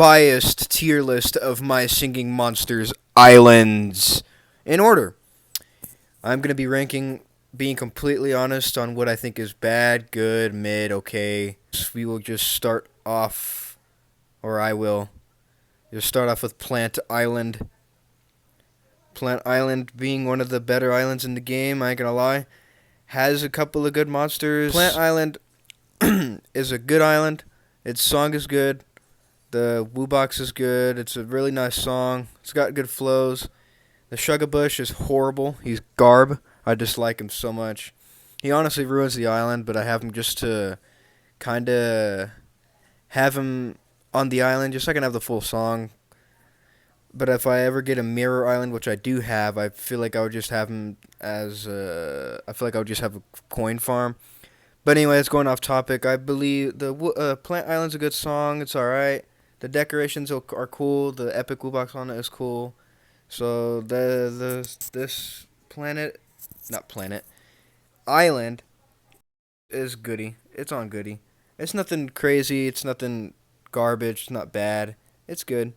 unbiased tier list of my singing monsters islands in order. I'm going to be ranking, being completely honest, on what I think is bad, good, mid, okay. We will just start off, or I will, just start off with Plant Island. Plant Island being one of the better islands in the game, I ain't gonna lie. Has a couple of good monsters. Plant Island is a good island. Its song is good. The Woobox is good. It's a really nice song. It's got good flows. The Shugabush is horrible. He's garb. I dislike him so much. He honestly ruins the island, but I have him just to kind of have him on the island just so I can have the full song. But if I ever get a mirror island, which I do have, I feel like I would just have him as I feel like I would just have a coin farm. But anyways, going off topic, I believe the Plant Island's a good song. It's alright. The decorations are cool. The epic Woobox on it is cool. So this island is goody. It's on goody. It's nothing crazy. It's nothing garbage. It's not bad. It's good.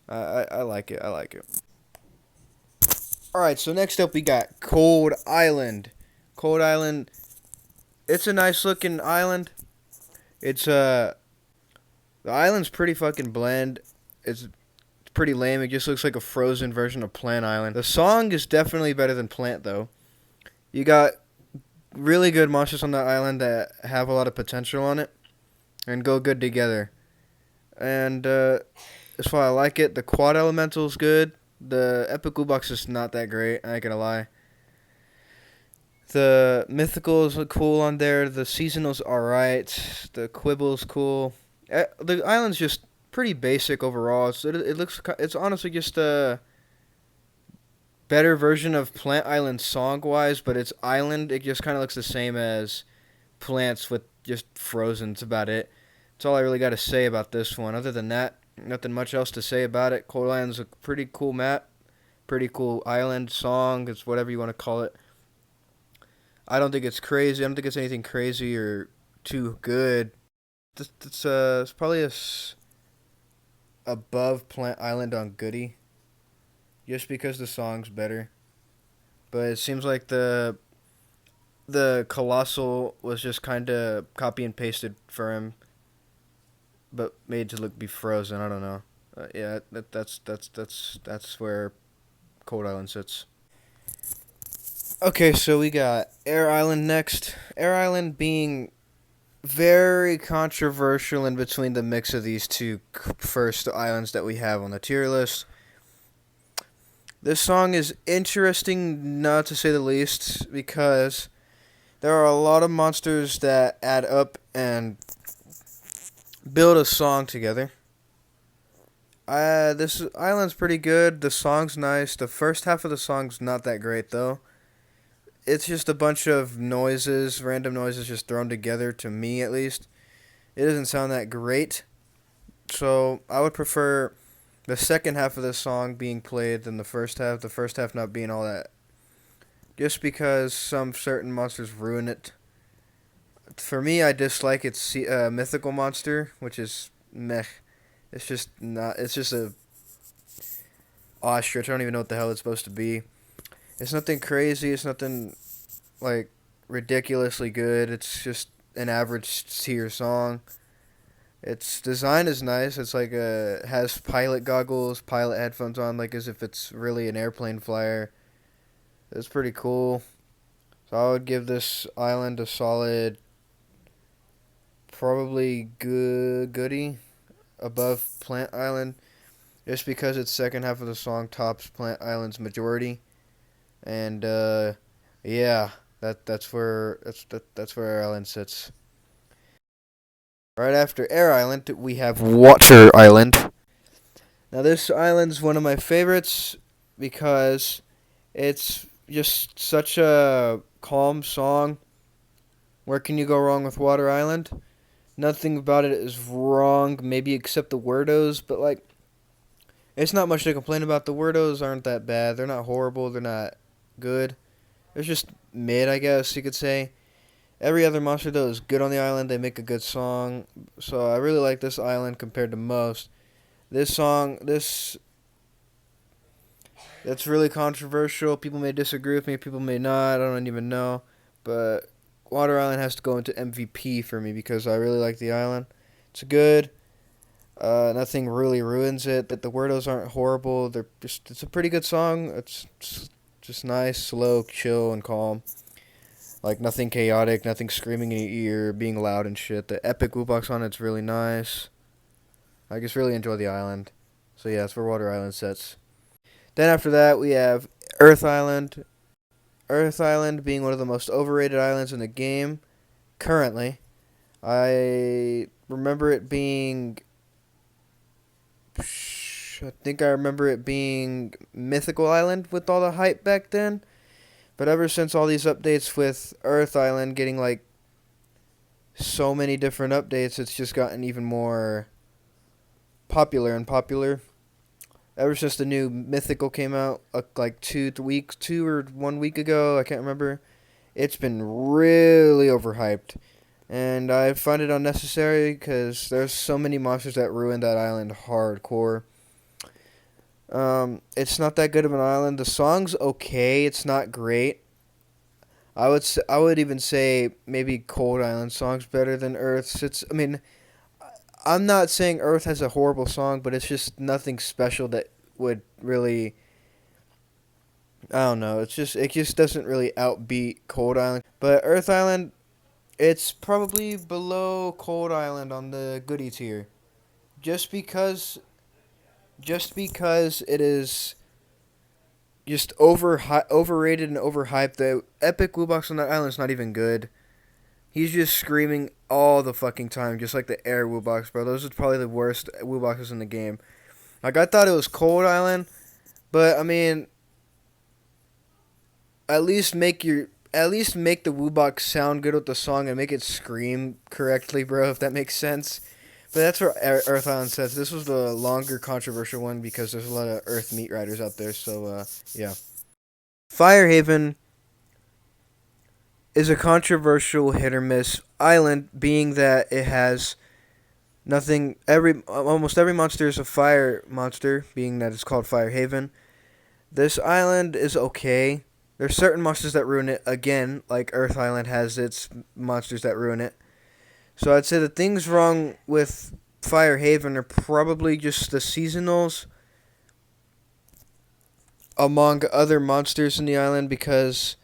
I like it. I like it. Alright, so next up we got Cold Island. Cold Island. It's a nice looking island. It's the island's pretty fucking bland. It's pretty lame. It just looks like a frozen version of Plant Island. The song is definitely better than Plant though. You got really good monsters on that island that have a lot of potential on it and go good together. And that's why I like it. The quad elemental's good. The epic Woobox is not that great, I ain't gonna lie. The mythicals look cool on there. The seasonal's alright. The quibble's cool. The island's just pretty basic overall. It's honestly just a better version of Plant Island song-wise, but its island, it just kind of looks the same as Plants with just frozen. It's about it. That's all I really got to say about this one. Other than that, nothing much else to say about it. Cold Island's a pretty cool map, pretty cool island song. It's whatever you want to call it. I don't think it's crazy. I don't think it's anything crazy or too good. It's probably above Plant Island on Goody, just because the song's better. But it seems like the Colossal was just kind of copy and pasted for him, but made to be frozen. I don't know. Yeah, that's where Cold Island sits. Okay, so we got Air Island next. Air Island being very controversial in between the mix of these two first islands that we have on the tier list. This song is interesting, not to say the least, because there are a lot of monsters that add up and build a song together. This island's pretty good. The song's nice. The first half of the song's not that great, though. It's just a bunch of noises, random noises just thrown together, to me at least. It doesn't sound that great. So I would prefer the second half of the song being played than the first half. The first half not being all that. Just because some certain monsters ruin it. For me, I dislike its mythical monster, which is meh. It's just not. It's just a ostrich. I don't even know what the hell it's supposed to be. It's nothing crazy. It's nothing like ridiculously good. It's just an average tier song. Its design is nice. It's like has pilot goggles, pilot headphones on, like as if it's really an airplane flyer. It's pretty cool. So I would give this island a solid, probably goody, above Plant Island, just because its second half of the song tops Plant Island's majority. And yeah, that's where Air Island sits. Right after Air Island, we have Water Island. Now this island's one of my favorites because it's just such a calm song. Where can you go wrong with Water Island? Nothing about it is wrong, maybe except the wordos, but like it's not much to complain about. The wordos aren't that bad. They're not horrible. They're not good. It's just mid, I guess you could say. Every other monster though is good on the island. They make a good song, so I really like this island compared to most. This song, that's really controversial. People may disagree with me. People may not. I don't even know. But Water Island has to go into MVP for me because I really like the island. It's good. Nothing really ruins it. But the wordos aren't horrible. It's a pretty good song. It's just nice, slow, chill, and calm. Like nothing chaotic, nothing screaming in your ear, being loud and shit. The epic woodbox on it's really nice. I just really enjoy the island. So yeah, that's where Water Island sets. Then after that we have Earth Island. Earth Island being one of the most overrated islands in the game currently. I remember it being I think I remember it being Mythical Island with all the hype back then. But ever since all these updates with Earth Island getting like so many different updates, it's just gotten even more popular and popular. Ever since the new Mythical came out, like 2 or 1 week ago, I can't remember. It's been really overhyped, and I find it unnecessary because there's so many monsters that ruin that island hardcore. It's not that good of an island. The song's okay. It's not great. I would even say maybe Cold Island song's better than Earth's. I'm not saying Earth has a horrible song, but it's just nothing special that would really. I don't know. It just doesn't really outbeat Cold Island. But Earth Island, it's probably below Cold Island on the goodie tier, just because it is just overrated and overhyped. The epic Woobox on that island is not even good. He's just screaming all the fucking time, just like the air Woobox, bro. Those are probably the worst Wooboxes in the game. Like, I thought it was Cold Island, but, I mean, at least make the Woobox sound good with the song and make it scream correctly, bro, if that makes sense. But that's where Earth Island sets. This was the longer controversial one because there's a lot of Earth meat riders out there, so, yeah. Firehaven is a controversial hit or miss island, being that it has almost every monster is a fire monster, being that it's called Firehaven. This island is okay. There's certain monsters that ruin it, again, like Earth Island has its monsters that ruin it. So I'd say the things wrong with Firehaven are probably just the seasonals among other monsters in the island, because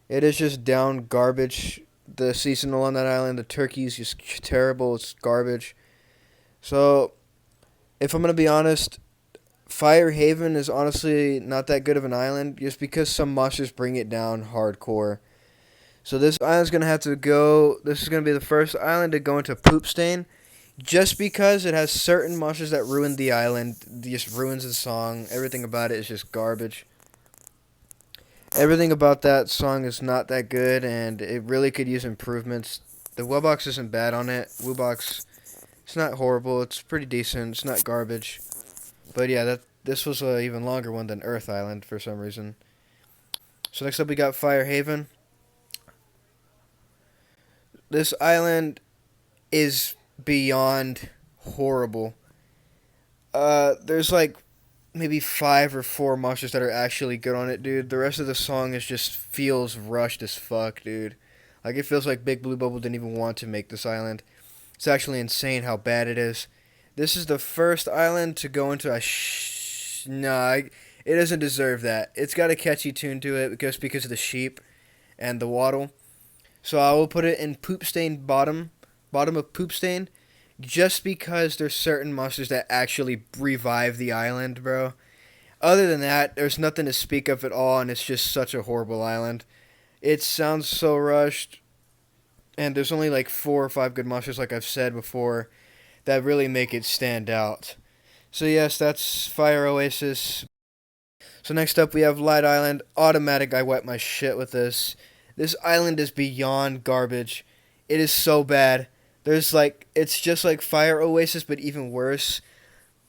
it is just down garbage. The seasonal on that island, the turkey's just terrible. It's garbage. So, if I'm going to be honest, Firehaven is honestly not that good of an island, just because some monsters bring it down hardcore. So this island's going to have to go. This is going to be the first island to go into Poop Stain, just because it has certain monsters that ruin the island. It just ruins the song. Everything about it is just garbage. Everything about that song is not that good, and it really could use improvements. The Woobox isn't bad on it. Woobox, it's not horrible. It's pretty decent. It's not garbage. But yeah, this was an even longer one than Earth Island for some reason. So next up we got Firehaven. This island is beyond horrible. There's like maybe 5 or 4 monsters that are actually good on it, dude. The rest of the song feels rushed as fuck, dude. Like, it feels like Big Blue Bubble didn't even want to make this island. It's actually insane how bad it is. This is the first island to go into a it doesn't deserve that. It's got a catchy tune to it just because of the sheep and the waddle. So I will put it in Poop Stain bottom of Poop Stain, just because there's certain monsters that actually revive the island, bro. Other than that, there's nothing to speak of at all, and it's just such a horrible island. It sounds so rushed, and there's only like 4 or 5 good monsters, like I've said before, that really make it stand out. So yes, that's Fire Oasis. So next up we have Light Island. Automatic, I wipe my shit with this. This island is beyond garbage. It is so bad. It's just like Fire Oasis, but even worse,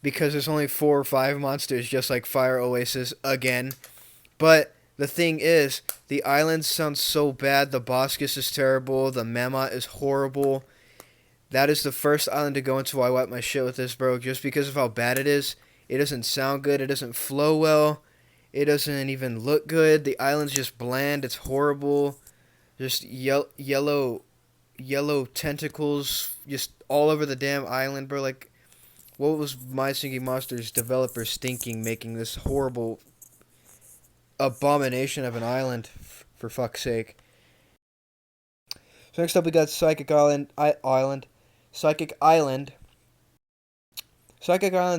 because there's only 4 or 5 monsters, just like Fire Oasis again. But the thing is, the island sounds so bad. The Boscus is terrible. The Mammoth is horrible. That is the first island to go into. I wipe my shit with this, bro, just because of how bad it is. It doesn't sound good. It doesn't flow well. It doesn't even look good. The island's just bland. It's horrible. Just yellow tentacles just all over the damn island, bro. Like, what was My Singing Monsters developers thinking, making this horrible abomination of an island? For fuck's sake. So next up, we got Psychic Island. Psychic Island's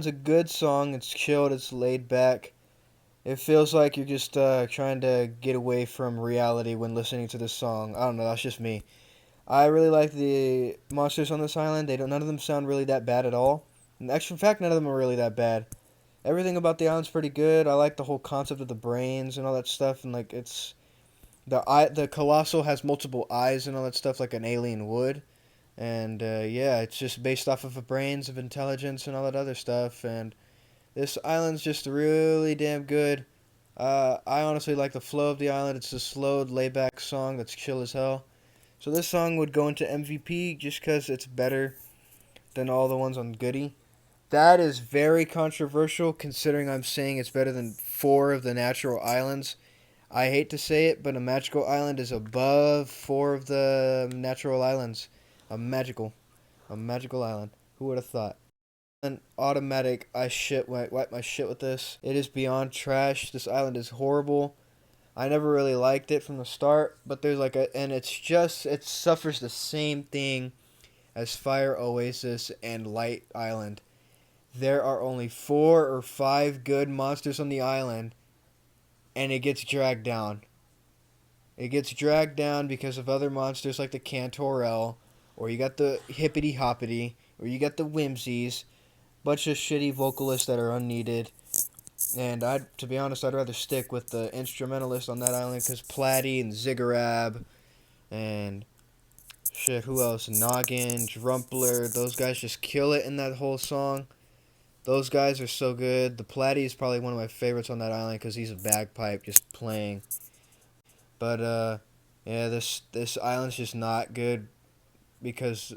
a good song. It's chilled. It's laid back. It feels like you're just trying to get away from reality when listening to this song. I don't know. That's just me. I really like the monsters on this island. None of them sound really that bad at all. In fact, none of them are really that bad. Everything about the island's pretty good. I like the whole concept of the brains and all that stuff, and like the colossal has multiple eyes and all that stuff, like an alien would. And yeah, it's just based off of the brains of intelligence and all that other stuff. And this island's just really damn good. I honestly like the flow of the island. It's a slowed, laid-back song that's chill as hell. So this song would go into MVP just because it's better than all the ones on Goody. That is very controversial considering I'm saying it's better than 4 of the natural islands. I hate to say it, but a magical island is above 4 of the natural islands. A magical island. Who would have thought? An automatic, wipe my shit with this. It is beyond trash. This island is horrible. I never really liked it from the start, but it suffers the same thing as Fire Oasis and Light Island. There are only 4 or 5 good monsters on the island, and it gets dragged down. It gets dragged down because of other monsters like the Cantorell, or you got the Hippity Hoppity, or you got the Whimsies, bunch of shitty vocalists that are unneeded. And to be honest, I'd rather stick with the instrumentalist on that island because Platty and Ziggurat and shit, who else? Noggin, Drumpler, those guys just kill it in that whole song. Those guys are so good. The Platty is probably one of my favorites on that island because he's a bagpipe just playing. But yeah, this island's just not good because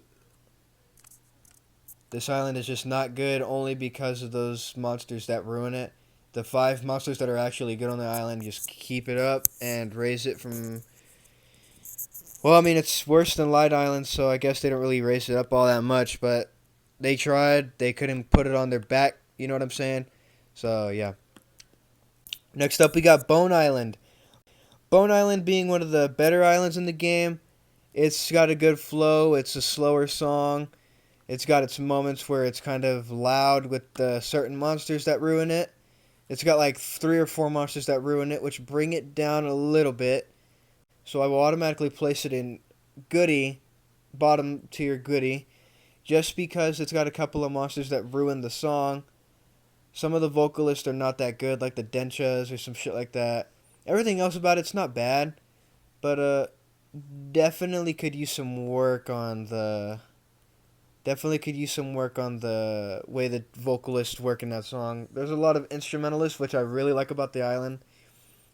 this island is just not good only because of those monsters that ruin it. The 5 monsters that are actually good on the island, just keep it up and raise it from... Well, I mean, it's worse than Light Island, so I guess they don't really raise it up all that much, but they tried. They couldn't put it on their back, you know what I'm saying? So, yeah. Next up, we got Bone Island. Bone Island being one of the better islands in the game. It's got a good flow. It's a slower song. It's got its moments where it's kind of loud with the certain monsters that ruin it. It's got like 3 or 4 monsters that ruin it, which bring it down a little bit. So I will automatically place it in Goody, bottom tier Goody, just because it's got a couple of monsters that ruin the song. Some of the vocalists are not that good, like the Denchas or some shit like that. Everything else about it's not bad, but definitely could use some work on the... Definitely could use some work on the way the vocalists work in that song. There's a lot of instrumentalists, which I really like about the island.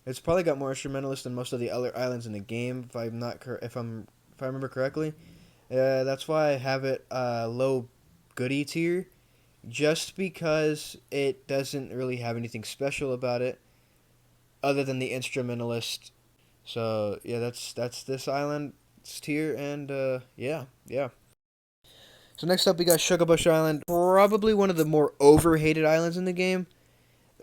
It's probably got more instrumentalists than most of the other islands in the game, if I remember correctly. That's why I have it low Goody tier, just because it doesn't really have anything special about it, other than the instrumentalist. So yeah, that's this island's tier, and yeah. So next up, we got Shugabush Island, probably one of the more overhated islands in the game.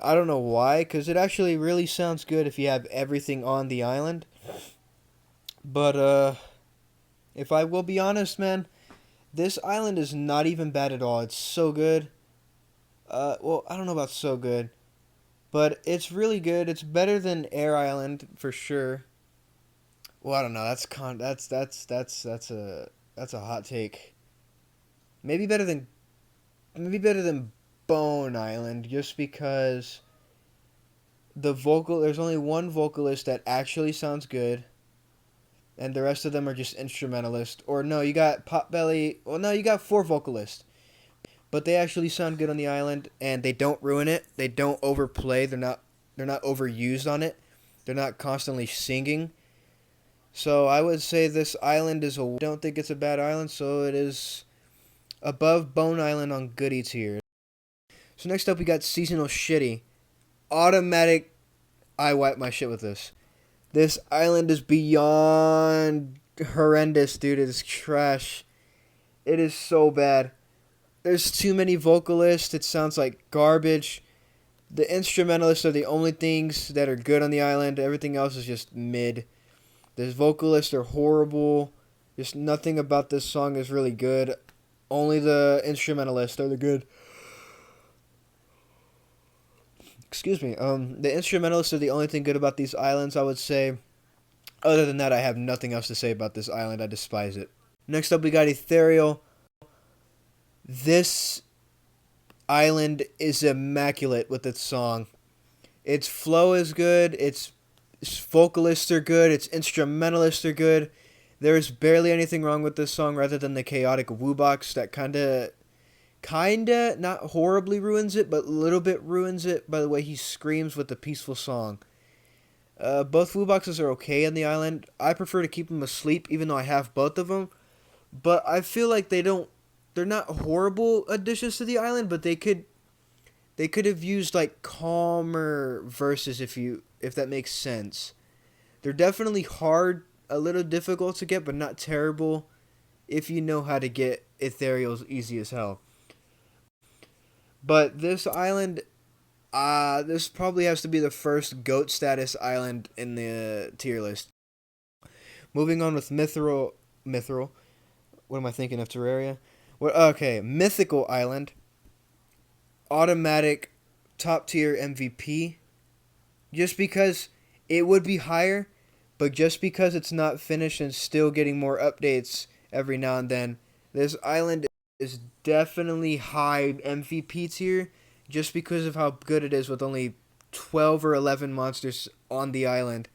I don't know why, because it actually really sounds good if you have everything on the island. But, if I will be honest, man, this island is not even bad at all. It's so good. Well, I don't know about so good, but it's really good. It's better than Air Island, for sure. Well, I don't know. That's a hot take. Maybe better than Bone Island, just because there's only one vocalist that actually sounds good, and the rest of them are just instrumentalists. Or no, you got Potbelly. Well, no, you got 4 vocalists, but they actually sound good on the island, and they don't ruin it. They don't overplay. They're not overused on it. They're not constantly singing. So I would say this island don't think it's a bad island. So it is above Bone Island on Goody tier. So next up we got Seasonal Shitty. Automatic, I wipe my shit with this. This island is beyond horrendous, dude. It is trash. It is so bad. There's too many vocalists. It sounds like garbage. The instrumentalists are the only things that are good on the island. Everything else is just mid. The vocalists are horrible. Just nothing about this song is really good. Only the instrumentalists are the good. Excuse me. The instrumentalists are the only thing good about these islands, I would say. Other than that, I have nothing else to say about this island. I despise it. Next up, we got Ethereal. This island is immaculate with its song. Its flow is good. Its vocalists are good. Its instrumentalists are good. There is barely anything wrong with this song rather than the chaotic woobox that kinda not horribly ruins it, but a little bit ruins it by the way he screams with the peaceful song. Both wooboxes are okay on the island. I prefer to keep them asleep even though I have both of them. But I feel like they're not horrible additions to the island, but they could have used like calmer verses if that makes sense. They're definitely hard, a little difficult to get, but not terrible if you know how to get Ethereal's easy as hell. But this island, this probably has to be the first GOAT status island in the tier list. Moving on with Mithril. What am I thinking of? Terraria? Okay, Mythical Island. Automatic top tier MVP. Just because it would be higher, but just because it's not finished and still getting more updates every now and then, this island is definitely high MVP tier just because of how good it is with only 12 or 11 monsters on the island.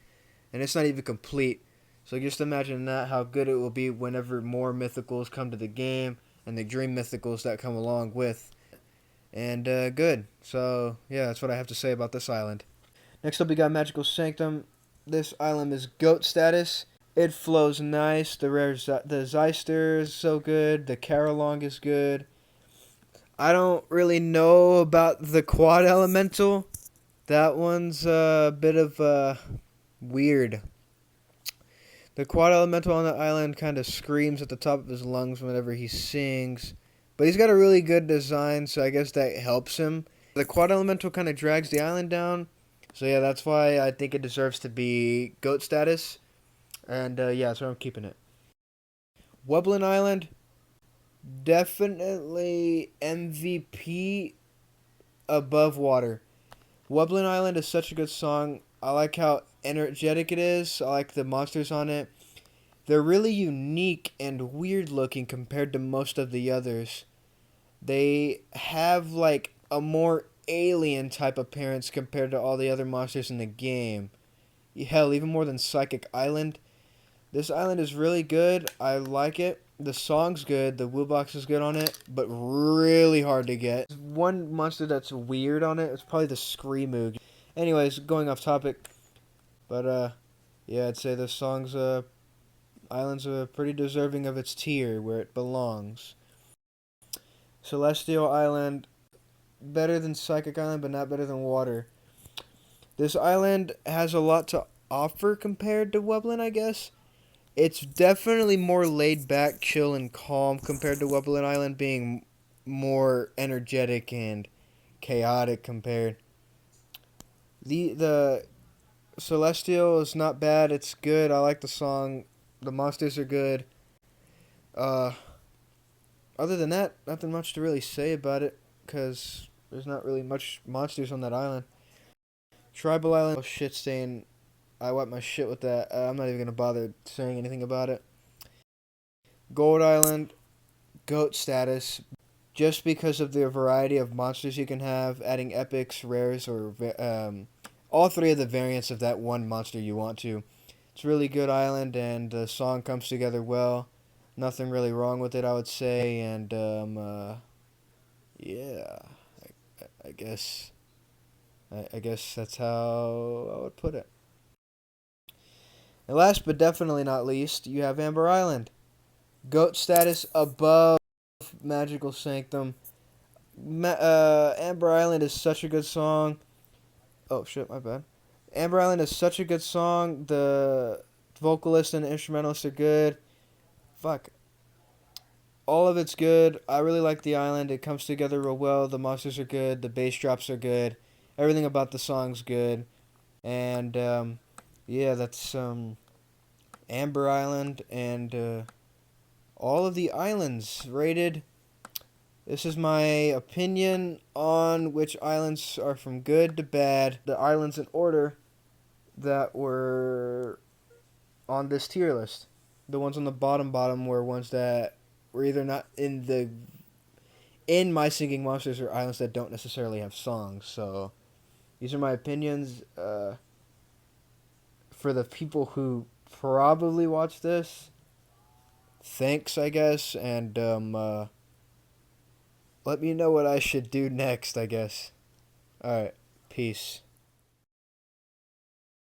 And it's not even complete. So just imagine that, how good it will be whenever more mythicals come to the game and the dream mythicals that come along with. And good. So yeah, that's what I have to say about this island. Next up we got Magical Sanctum. This island is GOAT status. It flows nice. The Zeister is so good. The Carolong is good. I don't really know about the Quad Elemental. That one's a bit of weird. The Quad Elemental on the island kind of screams at the top of his lungs whenever he sings. But he's got a really good design, so I guess that helps him. The Quad Elemental kind of drags the island down. So yeah, that's why I think it deserves to be GOAT status. And yeah, so I'm keeping it. Wublin Island, definitely MVP above water. Wublin Island is such a good song. I like how energetic it is. I like the monsters on it. They're really unique and weird looking compared to most of the others. They have like a more alien type appearance compared to all the other monsters in the game. Hell, even more than Psychic Island. This island is really good. I like it. The song's good. The woobox is good on it, but really hard to get. One monster that's weird on it is probably the Screamoog. Anyways, going off topic. But yeah, I'd say this song's island's pretty deserving of its tier where it belongs. Celestial Island, better than Psychic Island, but not better than Water. This island has a lot to offer compared to Wublin, I guess. It's definitely more laid back, chill, and calm compared to Wublin Island being more energetic and chaotic compared. The Celestial is not bad. It's good. I like the song. The monsters are good. Other than that, nothing much to really say about it because there's not really much monsters on that island. Tribal Island, shit stain. I wipe my shit with that. I'm not even going to bother saying anything about it. Gold Island, GOAT status. Just because of the variety of monsters you can have, adding epics, rares, or all three of the variants of that one monster you want to. It's a really good island, and the song comes together well. Nothing really wrong with it, I would say, and yeah, I guess that's how I would put it. And last but definitely not least, you have Amber Island. GOAT status above love Magical Sanctum. Amber Island is such a good song. Oh shit, my bad. Amber Island is such a good song. The vocalist and the instrumentalists are good. Fuck. All of it's good. I really like the island. It comes together real well. The monsters are good. The bass drops are good. Everything about the song's good. And yeah, that's Amber Island and all of the islands rated. This is my opinion on which islands are from good to bad. The islands in order that were on this tier list. The ones on the bottom were ones that were either not in my singing monsters or islands that don't necessarily have songs. So these are my opinions. For the people who probably watch this, thanks, I guess, and let me know what I should do next, I guess. Alright, peace.